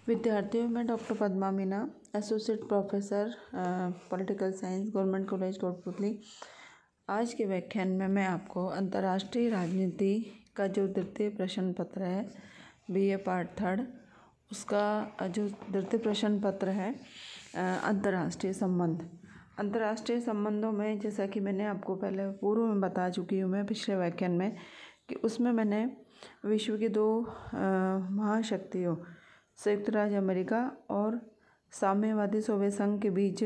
विद्यार्थियों में doctor Padma Meena, associate professor political science, government college Kotputli. आज के व्याख्यान में मैं आपको अंतर्राष्ट्रीय राजनीति का जो द्वितीय प्रश्न पत्र है बीए पार्ट 3, उसका जो द्वितीय प्रश्न पत्र है अंतर्राष्ट्रीय संबंध। अंतर्राष्ट्रीय संबंधों में जैसा कि मैंने आपको पहले पूर्व में बता चुकी हूँ मैं पिछले व्याख्यान में कि उसमें मैंने विश्व की दो महाशक्तियों संयुक्त राज्य अमेरिका और साम्यवादी सोवियत संघ के बीच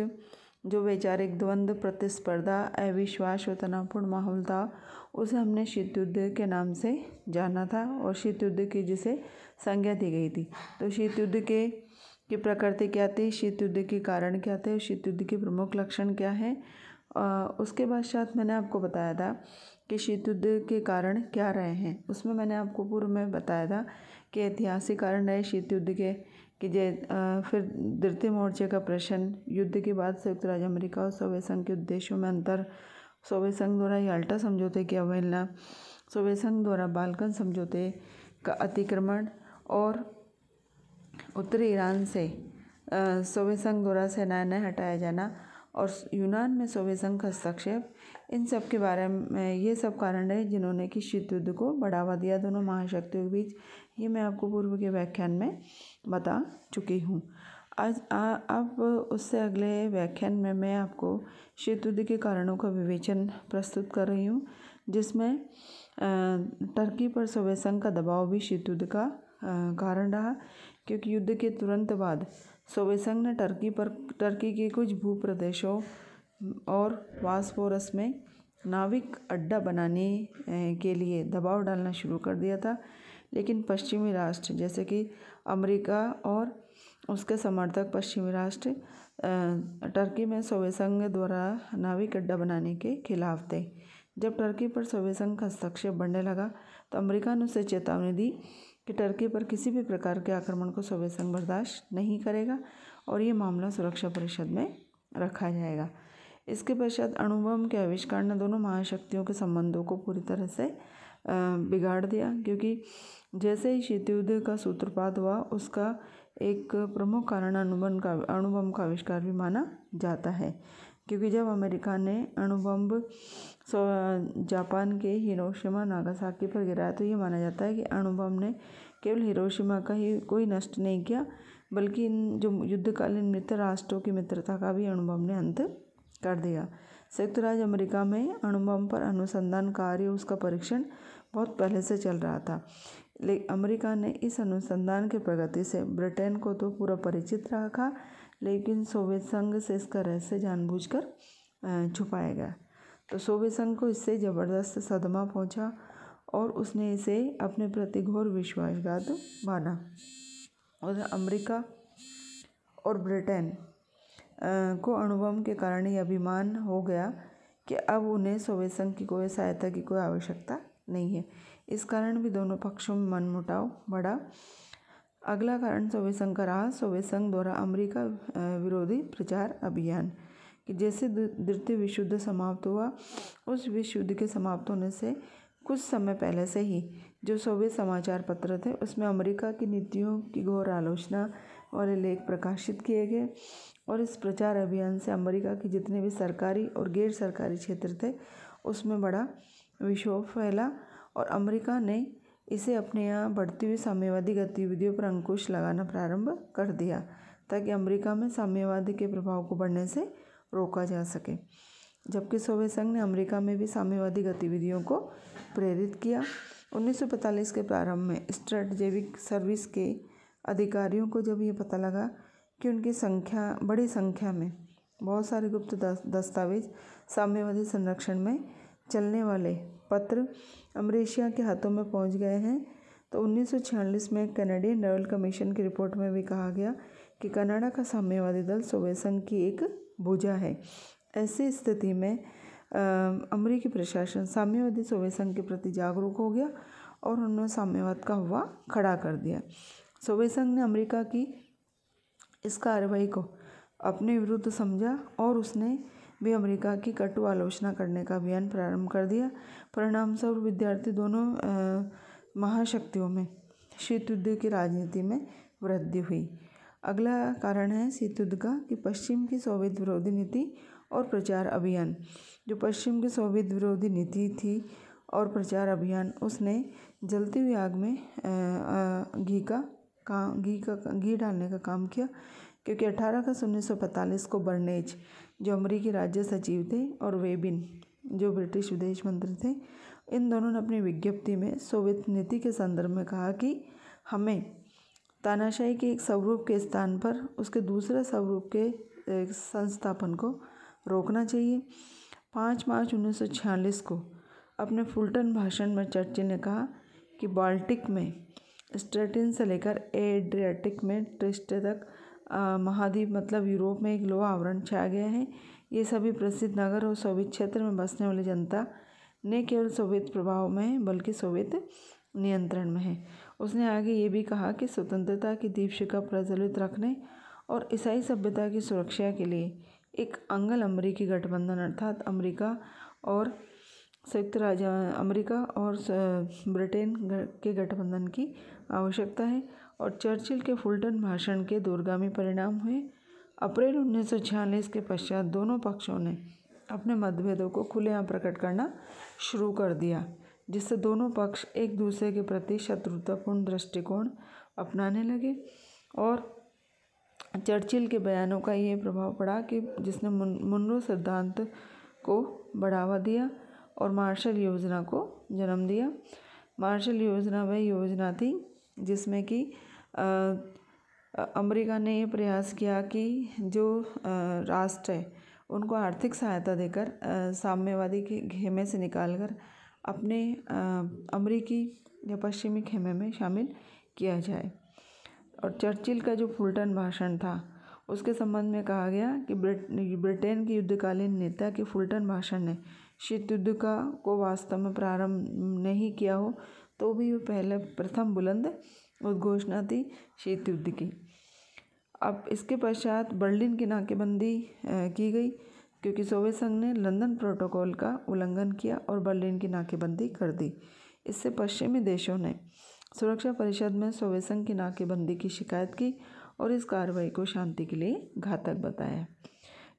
जो वैचारिक द्वंद्व, प्रतिस्पर्धा, अविश्वास और तनावपूर्ण माहौल था, उसे हमने शीत युद्ध के नाम से जाना था और शीत युद्ध की जिसे संज्ञा दी गई थी। तो शीत युद्ध की प्रकृति क्या थी, शीत युद्ध के कारण क्या थे, शीत युद्ध के प्रमुख लक्षण क्या हैं। उसके पश्चात मैंने आपको बताया था कि शीत युद्ध के कारण क्या रहे हैं। उसमें मैंने आपको पूर्व में बताया था कि ऐतिहासिक कारण रहे शीत युद्ध के कि फिर द्वितीय मोर्चे का प्रश्न, युद्ध के बाद संयुक्त राज्य अमेरिका और सोवियत संघ के उद्देश्यों में अंतर, सोवियत संघ द्वारा याल्टा समझौते की अवहेलना, सोवियत संघ द्वारा बाल्कन समझौते का अतिक्रमण और उत्तरी ईरान से सोवियत संघ द्वारा सेनाएं न हटाया जाना और यूनान में सोवियत संघ का हस्तक्षेप, इन सब के बारे में ये सब कारण रहे जिन्होंने कि शीत युद्ध को बढ़ावा दिया दोनों महाशक्तियों के बीच। ये मैं आपको पूर्व के व्याख्यान में बता चुकी हूँ। आज अब उससे अगले व्याख्यान में मैं आपको शीत युद्ध के कारणों का विवेचन प्रस्तुत कर रही हूँ, जिसमें टर्की पर सोवियत संघ का दबाव भी शीत युद्ध का कारण रहा, क्योंकि युद्ध के तुरंत बाद सोवियत संघ ने टर्की के कुछ भूप्रदेशों और बॉस्फोरस में नाविक अड्डा बनाने के लिए दबाव डालना शुरू कर दिया था। लेकिन पश्चिमी राष्ट्र जैसे कि अमेरिका और उसके समर्थक पश्चिमी राष्ट्र टर्की में सोवियत संघ द्वारा नाविक अड्डा बनाने के खिलाफ थे। जब टर्की पर सोवियत संघ का हस्तक्षेप बढ़ने लगा तो अमेरिका ने उसे चेतावनी दी कि टर्की पर किसी भी प्रकार के आक्रमण को सोवियत संघ बर्दाश्त नहीं करेगा और ये मामला सुरक्षा परिषद में रखा जाएगा। इसके पश्चात अणुबम के आविष्कार ने दोनों महाशक्तियों के संबंधों को पूरी तरह से बिगाड़ दिया, क्योंकि जैसे ही शीत युद्ध का सूत्रपात हुआ उसका एक प्रमुख कारण अणुबम का आविष्कार भी माना जाता है, क्योंकि जब अमेरिका ने अणुबम जापान के हिरोशिमा नागासाकी पर गिराया तो ये माना जाता है कि अणुबम ने केवल हिरोशिमा का ही कोई नष्ट नहीं किया, बल्कि इन जो युद्धकालीन मित्र राष्ट्रों की मित्रता का भी अणुबम ने अंत कर दिया। संयुक्त राज्य अमेरिका में अणुबम पर अनुसंधान कार्य, उसका परीक्षण बहुत पहले से चल रहा था, लेकिन अमेरिका ने इस अनुसंधान की प्रगति से ब्रिटेन को तो पूरा परिचित रखा, लेकिन सोवियत संघ से इसका रहस्य जानबूझकर छुपाया गया। तो सोवियत संघ को इससे ज़बरदस्त सदमा पहुंचा और उसने इसे अपने प्रति घोर विश्वासघात माना। और अमेरिका और ब्रिटेन को अणुबम के कारण ये अभिमान हो गया कि अब उन्हें सोवियत संघ की कोई सहायता की कोई आवश्यकता नहीं है। इस कारण भी दोनों पक्षों में मनमुटाव बढ़ा। अगला कारण सोवियत संघ का रहा सोवियत संघ द्वारा अमेरिका विरोधी प्रचार अभियान, कि जैसे द्वितीय विश्व युद्ध समाप्त हुआ, उस विश्व युद्ध के समाप्त होने से कुछ समय पहले से ही जो सोवियत समाचार पत्र थे उसमें अमेरिका की नीतियों की घोर आलोचना वाले लेख प्रकाशित किए गए और इस प्रचार अभियान से अमेरिका के जितने भी सरकारी और गैर सरकारी क्षेत्र थे उसमें बड़ा विक्षोभ फैला और अमेरिका ने इसे अपने यहाँ बढ़ती हुई साम्यवादी गतिविधियों पर अंकुश लगाना प्रारंभ कर दिया, ताकि अमेरिका में साम्यवादी के प्रभाव को बढ़ने से रोका जा सके। जबकि सोवियत संघ ने अमेरिका में भी साम्यवादी गतिविधियों को प्रेरित किया। 1945 के प्रारंभ में स्ट्रेटेजिक सर्विस के अधिकारियों को जब ये पता लगा कि उनकी बड़ी संख्या में बहुत सारे गुप्त दस्तावेज साम्यवादी संरक्षण में चलने वाले पत्र अमरीशिया के हाथों में पहुंच गए हैं, तो 1946 में कनाडियन रॉयल कमीशन की रिपोर्ट में भी कहा गया कि कनाडा का साम्यवादी दल सोवियत संघ की एक भुजा है। ऐसी स्थिति में अमेरिकी प्रशासन साम्यवादी सोवियत संघ के प्रति जागरूक हो गया और उन्होंने साम्यवाद का हुआ खड़ा कर दिया। सोवियत संघ ने अमेरिका की इस कार्रवाई को अपने विरुद्ध समझा और उसने भी अमेरिका की कटु आलोचना करने का अभियान प्रारंभ कर दिया। परिणामस्वरूप विद्यार्थी दोनों महाशक्तियों में शीत युद्ध की राजनीति में वृद्धि हुई। अगला कारण है शीत युद्ध का कि पश्चिम की सोवियत विरोधी नीति और प्रचार अभियान। जो पश्चिम की सोवियत विरोधी नीति थी और प्रचार अभियान, उसने जलती हुई आग में घी डालने का काम किया, क्योंकि 18 अगस्त 1945 को बर्नेज, जो अमेरिकी राज्य सचिव थे, और वेबिन, जो ब्रिटिश विदेश मंत्री थे, इन दोनों ने अपनी विज्ञप्ति में सोवियत नीति के संदर्भ में कहा कि हमें तानाशाही के एक स्वरूप के स्थान पर उसके दूसरे स्वरूप के संस्थापन को रोकना चाहिए। 5 मार्च 1946 को अपने फुलटन भाषण में चर्चिल ने कहा कि बाल्टिक में स्ट्रेटिन से लेकर एड्रियाटिक में ट्रिस्टे तक महाद्वीप मतलब यूरोप में एक लोहा आवरण छाया गया है। ये सभी प्रसिद्ध नगर और सोवियत क्षेत्र में बसने वाली जनता न केवल सोवियत प्रभाव में है बल्कि सोवियत नियंत्रण में है। उसने आगे ये भी कहा कि स्वतंत्रता की दीपशिखा प्रज्वलित रखने और ईसाई सभ्यता की सुरक्षा के लिए एक अंगल अमेरिकी गठबंधन अर्थात अमेरिका और ब्रिटेन के गठबंधन की आवश्यकता है। और चर्चिल के फुलटन भाषण के दूरगामी परिणाम हुए। अप्रैल 1946 के पश्चात दोनों पक्षों ने अपने मतभेदों को खुलेआम प्रकट करना शुरू कर दिया, जिससे दोनों पक्ष एक दूसरे के प्रति शत्रुतापूर्ण दृष्टिकोण अपनाने लगे। और चर्चिल के बयानों का ये प्रभाव पड़ा कि जिसने मुनरो सिद्धांत को बढ़ावा दिया और मार्शल योजना को जन्म दिया। मार्शल योजना वह योजना थी जिसमें कि अमेरिका ने ये प्रयास किया कि जो राष्ट्र है उनको आर्थिक सहायता देकर साम्यवादी के खेमे से निकालकर अपने अमेरिकी या पश्चिमी खेमे में शामिल किया जाए। और चर्चिल का जो फुलटन भाषण था उसके संबंध में कहा गया कि ब्रिटेन के युद्धकालीन नेता के फुलटन भाषण ने शीत युद्ध को वास्तव में प्रारंभ नहीं किया हो तो भी वो प्रथम बुलंद उद्घोषणा थी शीत युद्ध की। अब इसके पश्चात बर्लिन की नाकेबंदी की गई, क्योंकि सोवियत संघ ने लंदन प्रोटोकॉल का उल्लंघन किया और बर्लिन की नाकेबंदी कर दी। इससे पश्चिमी देशों ने सुरक्षा परिषद में सोवियत संघ की नाकेबंदी की शिकायत की और इस कार्रवाई को शांति के लिए घातक बताया।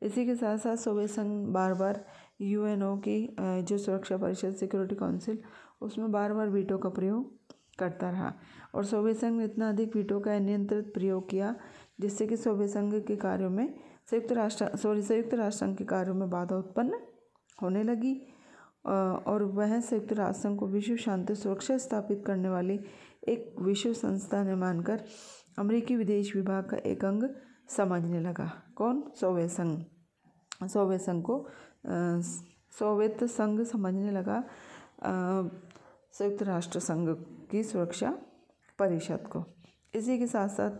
इसी के साथ साथ सोवियत संघ बार बार यूएनओ की जो सुरक्षा परिषद सिक्योरिटी काउंसिल, उसमें बार बार वीटो का प्रयोग करता रहा और सोवियत संघ ने इतना अधिक वीटो का अनियंत्रित प्रयोग किया जिससे कि सोवियत संघ के कार्यों में संयुक्त राष्ट्र संघ के कार्यों में बाधा उत्पन्न होने लगी और वह संयुक्त राष्ट्र संघ को विश्व शांति सुरक्षा स्थापित करने वाली एक विश्व संस्था ने मानकर अमेरिकी विदेश विभाग का एक अंग समझने लगा। कौन? सोवियत संघ। सोवियत संघ समझने लगा संयुक्त राष्ट्र संघ की सुरक्षा परिषद को। इसी के साथ साथ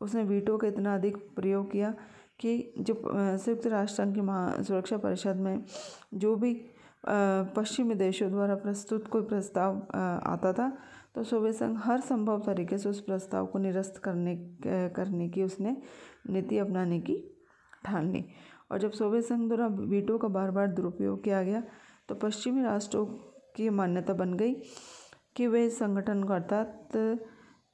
उसने वीटो का इतना अधिक प्रयोग किया कि जो संयुक्त राष्ट्र संघ की सुरक्षा परिषद में जो भी पश्चिमी देशों द्वारा प्रस्तुत कोई प्रस्ताव आता था तो सोवियत संघ हर संभव तरीके से उस प्रस्ताव को निरस्त करने की उसने नीति अपनाने की ठान ली। और जब सोवियत संघ द्वारा वीटो का बार बार दुरुपयोग किया गया तो पश्चिमी राष्ट्रों की मान्यता बन गई कि वे इस संगठन को अर्थात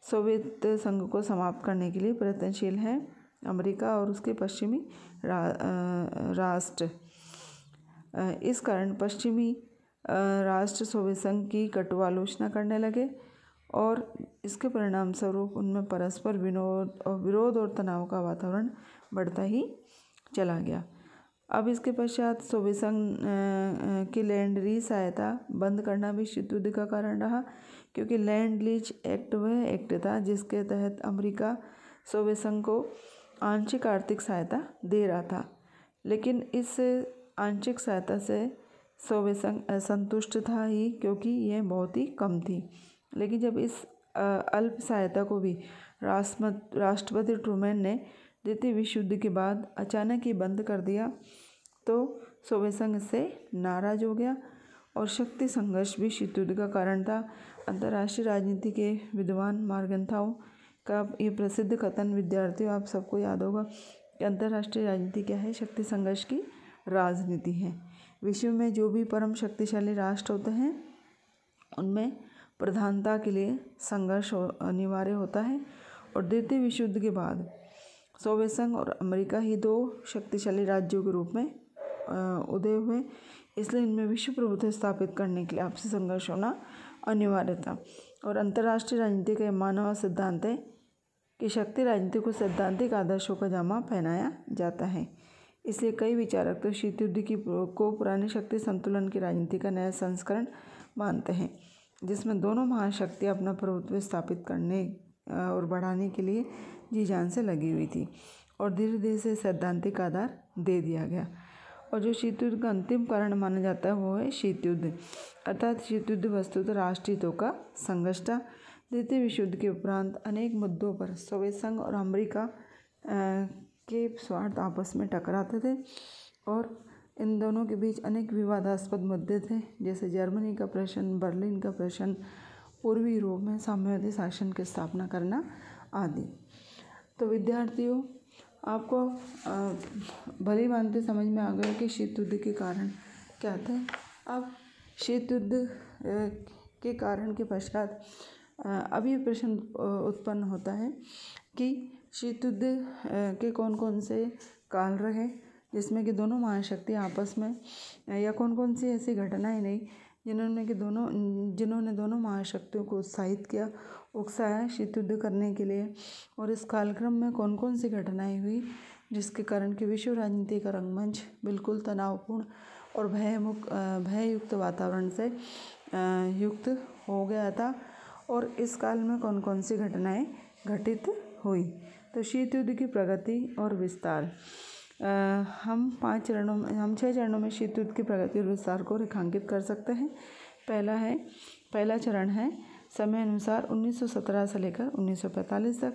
सोवियत संघ को समाप्त करने के लिए प्रयत्नशील हैं। अमेरिका और उसके पश्चिमी राष्ट्र इस कारण पश्चिमी राष्ट्र सोवियत संघ की कटु आलोचना करने लगे और इसके परिणाम स्वरूप उनमें परस्पर विरोध और तनाव का वातावरण बढ़ता ही चला गया। अब इसके पश्चात सोवियत संघ की लैंड लीज सहायता बंद करना भी शीत युद्ध का कारण रहा, क्योंकि लैंड लीज एक्ट वह एक्ट था जिसके तहत अमेरिका सोवियत संघ को आंशिक आर्थिक सहायता दे रहा था, लेकिन इस आंशिक सहायता से सोवियत संघ असंतुष्ट था ही, क्योंकि यह बहुत ही कम थी। लेकिन जब इस अल्प सहायता को भी राष्ट्रपति ट्रूमैन ने द्वितीय विश्व युद्ध के बाद अचानक ही बंद कर दिया तो सोवियत संघ इससे नाराज हो गया और शक्ति संघर्ष भी शीत युद्ध का कारण था। अंतर्राष्ट्रीय राजनीति के विद्वान मार्गन्थाउ का ये प्रसिद्ध कथन, विद्यार्थियों आप सबको याद होगा कि अंतर्राष्ट्रीय राजनीति क्या है? शक्ति संघर्ष की राजनीति है। विश्व में जो भी परम शक्तिशाली राष्ट्र होते हैं उनमें प्रधानता के लिए संघर्ष अनिवार्य होता है और द्वितीय विश्व युद्ध के बाद सोवियत संघ और अमेरिका ही दो शक्तिशाली राज्यों के रूप में उदय हुए, इसलिए इनमें विश्व प्रभुत्व स्थापित करने के लिए आपसी संघर्ष होना अनिवार्य था। और अंतर्राष्ट्रीय राजनीति का मानव सिद्धांत है कि शक्ति राजनीति को सैद्धांतिक आदर्शों का जामा पहनाया जाता है। इसलिए कई विचारक तो शीत युद्ध को पुरानी शक्ति संतुलन की राजनीति का नया संस्करण मानते हैं, जिसमें दोनों महाशक्तियाँ अपना प्रभुत्व स्थापित करने और बढ़ाने के लिए जी जान से लगी हुई थी और धीरे धीरे से सैद्धांतिक आधार दे दिया गया। और जो शीत युद्ध का अंतिम कारण माना जाता है वो है शीत युद्ध, अर्थात शीत युद्ध वस्तुतः राष्ट्र हितों का संघर्ष था। द्वितीय विश्व युद्ध के उपरांत अनेक मुद्दों पर सोवियत संघ और अमेरिका के स्वार्थ आपस में टकराते थे और इन दोनों के बीच अनेक विवादास्पद मुद्दे थे, जैसे जर्मनी का प्रश्न, बर्लिन का प्रश्न, पूर्वी यूरोप में साम्यवादी शासन की स्थापना करना आदि। तो विद्यार्थियों, आपको भली भांति समझ में आ गया कि शीत युद्ध के कारण क्या थे। अब शीत युद्ध के कारण के पश्चात अभी प्रश्न उत्पन्न होता है कि शीत युद्ध के कौन कौन से काल रहे जिसमें कि दोनों महाशक्ति आपस में, या कौन कौन सी ऐसी घटनाएं नहीं जिन्होंने दोनों महाशक्तियों को उत्साहित किया, उकसाया शीत युद्ध करने के लिए, और इस कालक्रम में कौन कौन सी घटनाएं हुई जिसके कारण कि विश्व राजनीति का रंगमंच बिल्कुल तनावपूर्ण और भययुक्त वातावरण से युक्त हो गया था, और इस काल में कौन कौन सी घटनाएं घटित हुई। तो शीत युद्ध की प्रगति और विस्तार, हम 6 चरणों में शीत युद्ध की प्रगति और विस्तार को रेखांकित कर सकते हैं। पहला चरण है समय अनुसार 1917 से लेकर 1945 तक,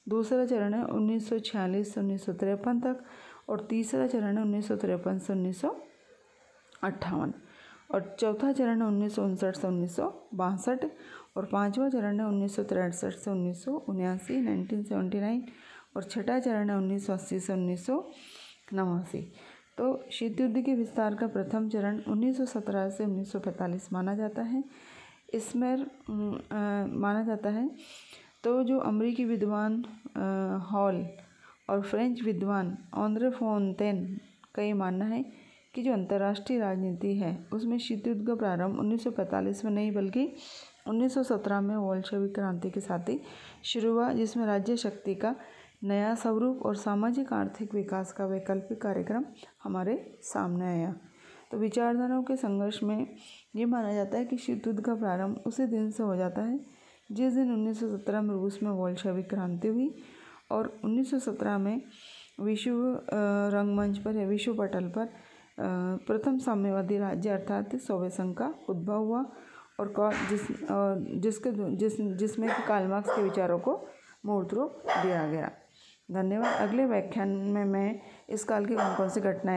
दूसरा चरण है 1946 से 1953 तक, और तीसरा चरण है 1953 से 1958, और चौथा चरण है 1959 से 1962, और पांचवा चरण है 1963 से 1979 1979, और छठा चरण है 1980 से 1989। तो शीत युद्ध के विस्तार का प्रथम चरण 1917 से 1945 माना जाता है। इसमें माना जाता है तो जो अमेरिकी विद्वान हॉल और फ्रेंच विद्वान ऑन्द्रे फोन्टेन का ये मानना है कि जो अंतर्राष्ट्रीय राजनीति है उसमें शीत युद्ध का प्रारंभ 1945 में नहीं बल्कि 1917 में बोल्शेविक क्रांति के साथ ही शुरू हुआ, जिसमें राज्य शक्ति का नया स्वरूप और सामाजिक आर्थिक विकास का वैकल्पिक कार्यक्रम हमारे सामने आया। तो विचारधाराओं के संघर्ष में ये माना जाता है कि शीत युद्ध का प्रारंभ उसी दिन से हो जाता है जिस दिन 1917 में रूस में बोल्शेविक क्रांति हुई, और 1917 में विश्व रंगमंच पर या विश्व पटल पर प्रथम साम्यवादी राज्य अर्थात सोवियत संघ का उद्भव हुआ, और जिसमें कार्ल मार्क्स के विचारों को मूर्त रूप दिया गया। धन्यवाद। अगले व्याख्यान में मैं इस काल की कौन कौन सी घटनाएं